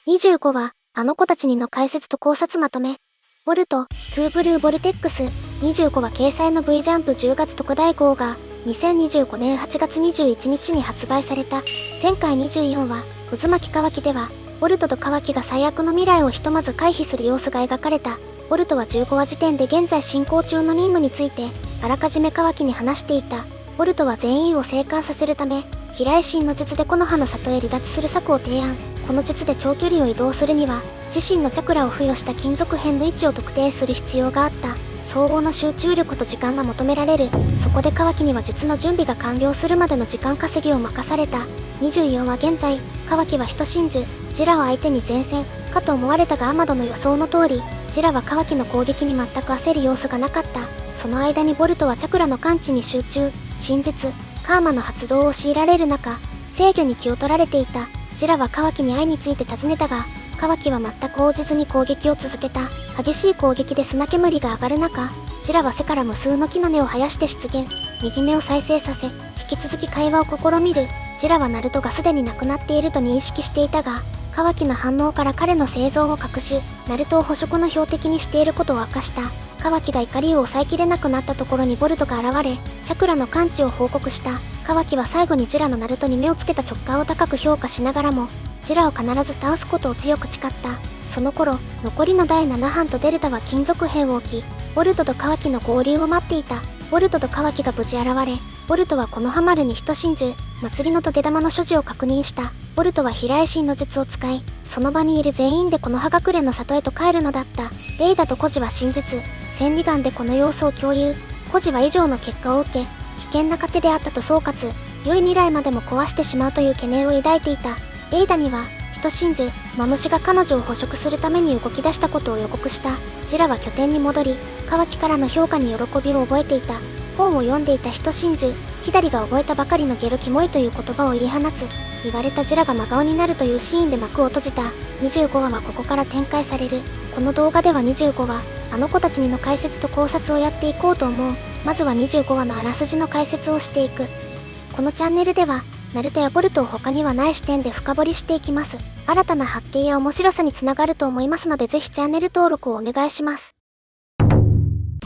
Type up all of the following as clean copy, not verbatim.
25は、あの子たちにの解説と考察まとめ。ボルト、トゥーブルーボルテックス、25は掲載の V ジャンプ10月特大号が、2025年8月21日に発売された。前回24話、渦巻きカワキでは、ボルトとカワキが最悪の未来をひとまず回避する様子が描かれた。ボルトは15話時点で現在進行中の任務について、あらかじめカワキに話していた。ボルトは全員を生還させるため、飛来神の術で木の葉の里へ離脱する策を提案。この術で長距離を移動するには、自身のチャクラを付与した金属片の位置を特定する必要があった。相応の集中力と時間が求められる。そこでカワキには術の準備が完了するまでの時間稼ぎを任された。24は現在、カワキは人真珠、ジラを相手に前線かと思われたがアマドの予想の通り、ジラはカワキの攻撃に全く焦る様子がなかった。その間にボルトはチャクラの感知に集中、真術、カーマの発動を強いられる中、制御に気を取られていた。ジラはカワキに愛について尋ねたが、カワキは全く応じずに攻撃を続けた。激しい攻撃で砂煙が上がる中、ジラは背から無数の木の根を生やして出現。右目を再生させ、引き続き会話を試みる。ジラはナルトがすでに亡くなっていると認識していたが、カワキの反応から彼の生存を隠し、ナルトを捕食の標的にしていることを明かした。カワキが怒りを抑えきれなくなったところにボルトが現れ、チャクラの感知を報告した。カワキは最後にジラのナルトに目をつけた直感を高く評価しながらも、ジラを必ず倒すことを強く誓った。その頃、残りの第7班とデルタは金属片を置き、ボルトとカワキの合流を待っていた。ボルトとカワキが無事現れ、ボルトはこのハマルに人真珠、祭りのトゲ玉の所持を確認した。ボルトは飛来神の術を使い、その場にいる全員でこの葉隠れの里へと帰るのだった。レイダとコジは真術、千里眼でこの様子を共有。コジは以上の結果を受け、危険な賭けであったと総括、良い未来までも壊してしまうという懸念を抱いていた。レイダには、人真珠、マムシが彼女を捕食するために動き出したことを予告した。ジラは拠点に戻り、カワキからの評価に喜びを覚えていた。本を読んでいた人真珠、ヒダリが覚えたばかりのゲロキモいという言葉を言い放つ。言われたジラが真顔になるというシーンで幕を閉じた。25話はここから展開される。この動画では25話、あの子たちにの解説と考察をやっていこうと思う。まずは25話のあらすじの解説をしていく。このチャンネルでは、ナルトやボルトを他にはない視点で深掘りしていきます。新たな発見や面白さにつながると思いますのでぜひチャンネル登録をお願いします。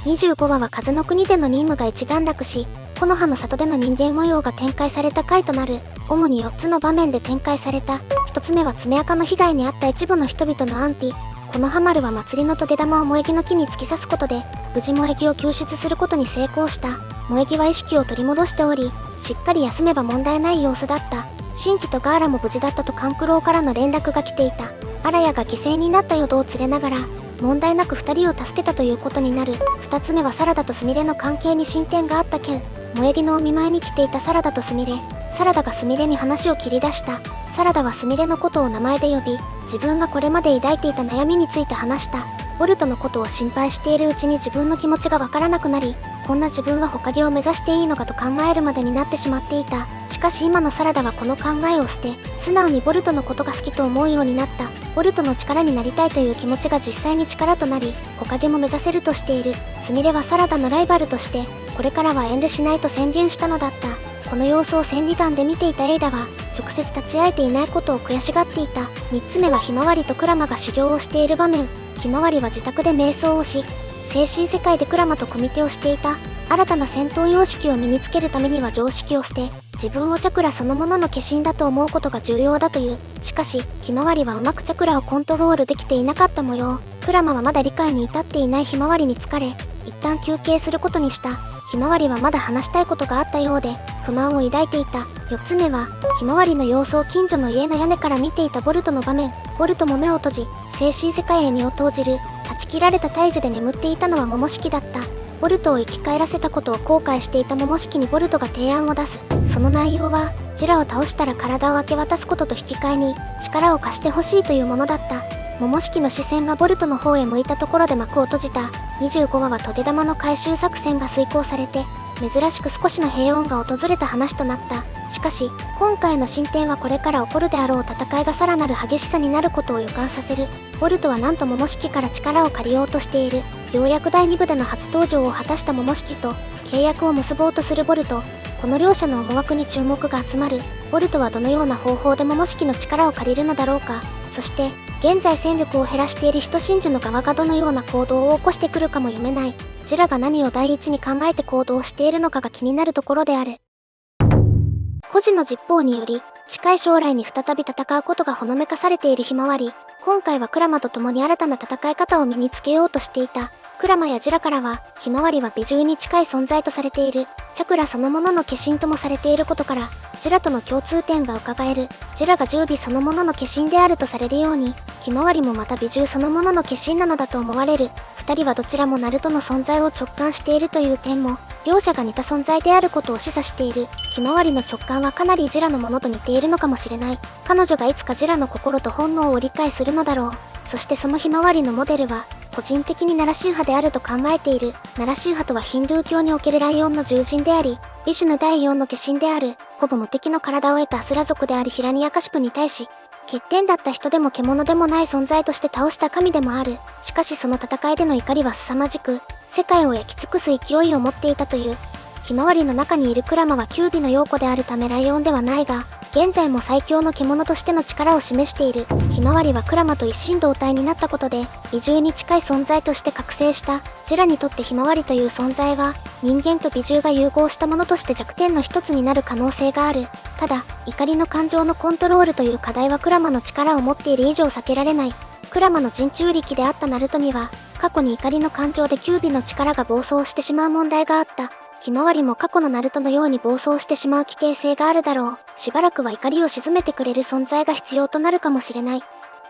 25話は風の国での任務が一段落し、木の葉の里での人間模様が展開された回となる。主に4つの場面で展開された。1つ目は爪垢の被害に遭った一部の人々の安否。このハマルは祭りのトゲ玉を萌木の木に突き刺すことで、無事萌木を救出することに成功した。萌木は意識を取り戻しており、しっかり休めば問題ない様子だった。シンキとガーラも無事だったとカンクローからの連絡が来ていた。アラヤが犠牲になった淀を連れながら、問題なく2人を助けたということになる。2つ目はサラダとスミレの関係に進展があった件。萌木のお見舞いに来ていたサラダとスミレ。サラダがスミレに話を切り出した。サラダはスミレのことを名前で呼び、自分がこれまで抱いていた悩みについて話した。ボルトのことを心配しているうちに自分の気持ちがわからなくなり、こんな自分は火影を目指していいのかと考えるまでになってしまっていた。しかし今のサラダはこの考えを捨て、素直にボルトのことが好きと思うようになった。ボルトの力になりたいという気持ちが実際に力となり、火影も目指せるとしている。スミレはサラダのライバルとして、これからは遠慮しないと宣言したのだった。この様子を千里眼で見ていたエイダは、直接立ち会えていないことを悔しがっていた。3つ目はひまわりとクラマが修行をしている場面。ひまわりは自宅で瞑想をし、精神世界でクラマと組手をしていた。新たな戦闘様式を身につけるためには常識を捨て、自分をチャクラそのものの化身だと思うことが重要だという。しかし、ひまわりはうまくチャクラをコントロールできていなかった模様。クラマはまだ理解に至っていないひまわりに疲れ、一旦休憩することにした。ひまわりはまだ話したいことがあったようで、不満を抱いていた。4つ目は、ひまわりの様子を近所の家の屋根から見ていたボルトの場面。ボルトも目を閉じ、精神世界へ身を投じる。断ち切られた胎児で眠っていたのはモモシキだった。ボルトを生き返らせたことを後悔していたモモシキにボルトが提案を出す。その内容は、ジラを倒したら体を明け渡すことと引き換えに、力を貸してほしいというものだった。モモシキの視線がボルトの方へ向いたところで幕を閉じた。25話はトゲ玉の回収作戦が遂行されて、珍しく少しの平穏が訪れた話となった。しかし、今回の進展はこれから起こるであろう戦いがさらなる激しさになることを予感させる。ボルトはなんとモモシキから力を借りようとしている。ようやく第2部での初登場を果たしたモモシキと、契約を結ぼうとするボルト。この両者の思惑に注目が集まる。ボルトはどのような方法でモモシキの力を借りるのだろうか。そして現在戦力を減らしている人真珠の側がどのような行動を起こしてくるかも読めない。ジュラが何を第一に考えて行動しているのかが気になるところである。孤児の実報により近い将来に再び戦うことがほのめかされているひまわり。今回はクラマと共に新たな戦い方を身につけようとしていた。クラマやジュラからはひまわりは美獣に近い存在とされている。チャクラそのものの化身ともされていることからジュラとの共通点が伺える。ジュラが十尾そのものの化身であるとされるようにひまわりもまた美獣そのものの化身なのだと思われる。二人はどちらもナルトの存在を直感しているという点も両者が似た存在であることを示唆している。ひまわりの直感はかなりジュラのものと似ているのかもしれない。彼女がいつかジュラの心と本能を理解するのだろう。そしてそのひまわりのモデルは個人的にナラシュー派であると考えている。ナラシュー派とはヒンドゥー教におけるライオンの獣人でありビシュヌ第4の化身である。ほぼ無敵の体を得たアスラ族であるヒラニヤカシプに対し欠点だった人でも獣でもない存在として倒した神でもある。しかしその戦いでの怒りは凄まじく世界を焼き尽くす勢いを持っていたという。ひまわりの中にいるクラマは九尾の幼子であるためライオンではないが現在も最強の獣としての力を示している。ひまわりはクラマと一心同体になったことで美獣に近い存在として覚醒した。ジュラにとってひまわりという存在は人間と美獣が融合したものとして弱点の一つになる可能性がある。ただ怒りの感情のコントロールという課題はクラマの力を持っている以上避けられない。クラマの人中力であったナルトには過去に怒りの感情で九尾の力が暴走してしまう問題があった。ひまわりも過去のナルトのように暴走してしまう危険性があるだろう。しばらくは怒りを鎮めてくれる存在が必要となるかもしれない。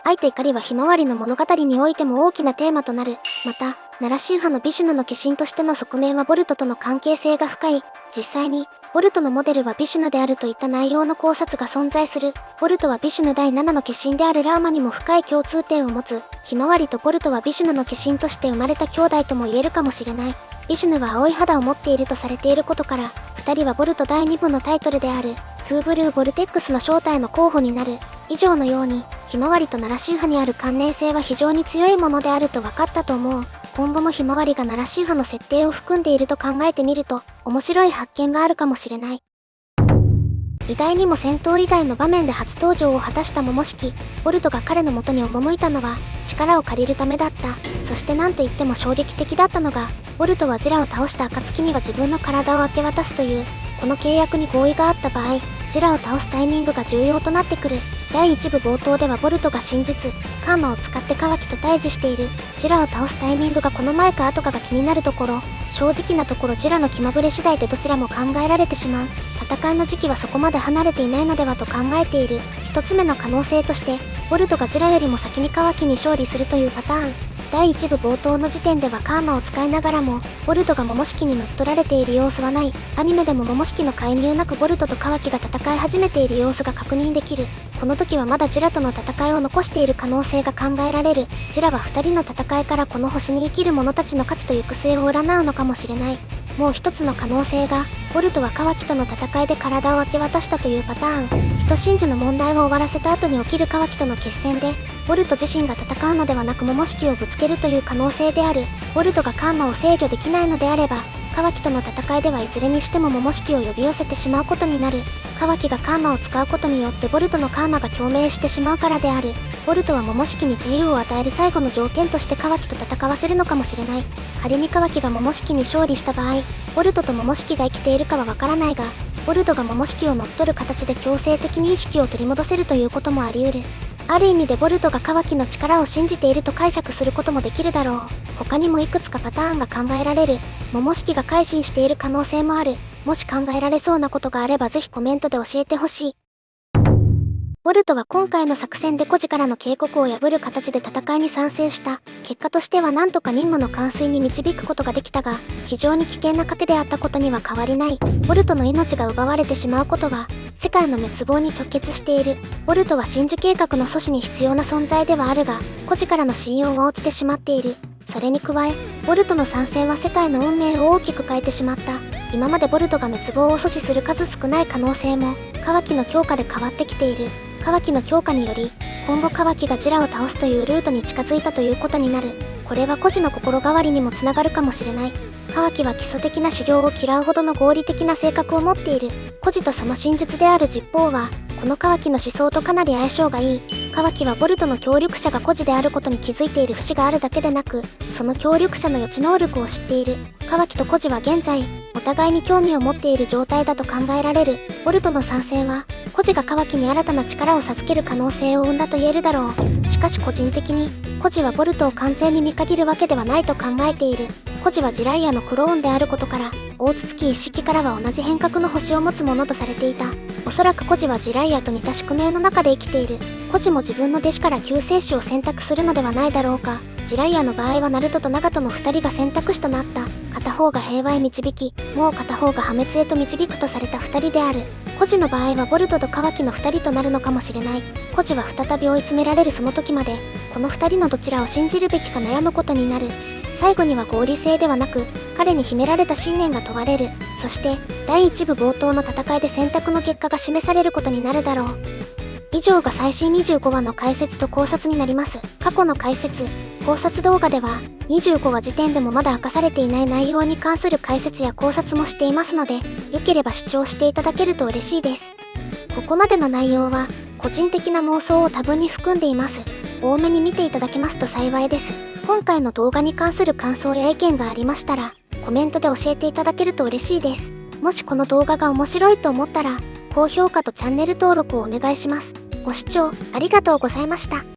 愛と怒りはひまわりの物語においても大きなテーマとなる。またナラシュー派のビシュヌの化身としての側面はボルトとの関係性が深い。実際にボルトのモデルはビシュヌであるといった内容の考察が存在する。ボルトはビシュヌ第7の化身であるラーマにも深い共通点を持つ。ひまわりとボルトはビシュヌの化身として生まれた兄弟とも言えるかもしれない。ビシュヌは青い肌を持っているとされていることから2人はボルト第2部のタイトルであるトゥーブルー・ボルテックスの正体の候補になる。以上のようにひまわりとナラシュー派にある関連性は非常に強いものであると分かったと思う。今後もひまわりがナラシュー派の設定を含んでいると考えてみると面白い発見があるかもしれない。意外にも戦闘以外の場面で初登場を果たしたモモシキ。ボルトが彼の元に赴いたのは力を借りるためだった。そして何と言っても衝撃的だったのがボルトはジュラを倒した暁には自分の体を明け渡すというこの契約に合意があった場合ジュラを倒すタイミングが重要となってくる。第1部冒頭ではボルトが真実カーマを使ってカワキと対峙している。ジュラを倒すタイミングがこの前か後かが気になるところ。正直なところジュラの気まぐれ次第でどちらも考えられてしまう。戦いの時期はそこまで離れていないのではと考えている。一つ目の可能性としてボルトがジュラよりも先にカワキに勝利するというパターン。第1部冒頭の時点ではカーマを使いながらもボルトがモモシキに乗っ取られている様子はない。アニメでもモモシキの介入なくボルトとカワキが戦い始めている様子が確認できる。この時はまだジュラとの戦いを残している可能性が考えられる。ジュラは2人の戦いからこの星に生きる者たちの価値と行く末を占うのかもしれない。もう一つの可能性がボルトはカワキとの戦いで体を明け渡したというパターン。人真珠の問題を終わらせた後に起きるカワキとの決戦でボルト自身が戦うのではなくモモシキをぶつけるという可能性である。ボルトがカーマを制御できないのであればカワキとの戦いではいずれにしてもモモシキを呼び寄せてしまうことになる。カワキがカーマを使うことによってボルトのカーマが共鳴してしまうからである。ボルトはモモシキに自由を与える最後の条件としてカワキと戦わせるのかもしれない。仮にカワキがモモシキに勝利した場合ボルトとモモシキが生きているかはわからないがボルトがモモシキを乗っ取る形で強制的に意識を取り戻せるということもあり得る。ある意味でボルトがカワキの力を信じていると解釈することもできるだろう。他にもいくつかパターンが考えられる。モモシキが改心している可能性もある。もし考えられそうなことがあればぜひコメントで教えてほしい。ボルトは今回の作戦で孤児からの警告を破る形で戦いに参戦した。結果としては何とか任務の完遂に導くことができたが非常に危険な賭けであったことには変わりない。ボルトの命が奪われてしまうことは世界の滅亡に直結している。ボルトは真珠計画の阻止に必要な存在ではあるが孤児からの信用は落ちてしまっている。それに加えボルトの参戦は世界の運命を大きく変えてしまった。今までボルトが滅亡を阻止する数少ない可能性もカワキの強化で変わってきている。カワキの強化により今後カワキがジュラを倒すというルートに近づいたということになる。これは孤児の心変わりにもつながるかもしれない。カワキは基礎的な修行を嫌うほどの合理的な性格を持っている。孤児とその真術である実報はこのカワキの思想とかなり相性がいい。カワキはボルトの協力者が孤児であることに気づいている節があるだけでなく、その協力者の予知能力を知っている。カワキと孤児は現在、お互いに興味を持っている状態だと考えられる。ボルトの参戦は、孤児がカワキに新たな力を授ける可能性を生んだと言えるだろう。しかし個人的に、孤児はボルトを完全に見限るわけではないと考えている。孤児はジライアのクローンであることから、大筒木一式からは同じ変革の星を持つものとされていた。おそらく孤児はジライアと似た宿命の中で生きている。孤児も自分の弟子から救世主を選択するのではないだろうか。ジライアの場合はナルトとナガトの2人が選択肢となった。片方が平和へ導き、もう片方が破滅へと導くとされた2人である。孤児の場合はボルトとカワキの2人となるのかもしれない。孤児は再び追い詰められるその時まで、この2人のどちらを信じるべきか悩むことになる。最後には合理性ではなく、彼に秘められた信念が問われる。そして、第1部冒頭の戦いで選択の結果が示されることになるだろう。以上が最新25話の解説と考察になります。過去の解説、考察動画では、25話時点でもまだ明かされていない内容に関する解説や考察もしていますので、良ければ視聴していただけると嬉しいです。ここまでの内容は、個人的な妄想を多分に含んでいます。多めに見ていただけますと幸いです。今回の動画に関する感想や意見がありましたら、コメントで教えていただけると嬉しいです。もしこの動画が面白いと思ったら、高評価とチャンネル登録をお願いします。ご視聴ありがとうございました。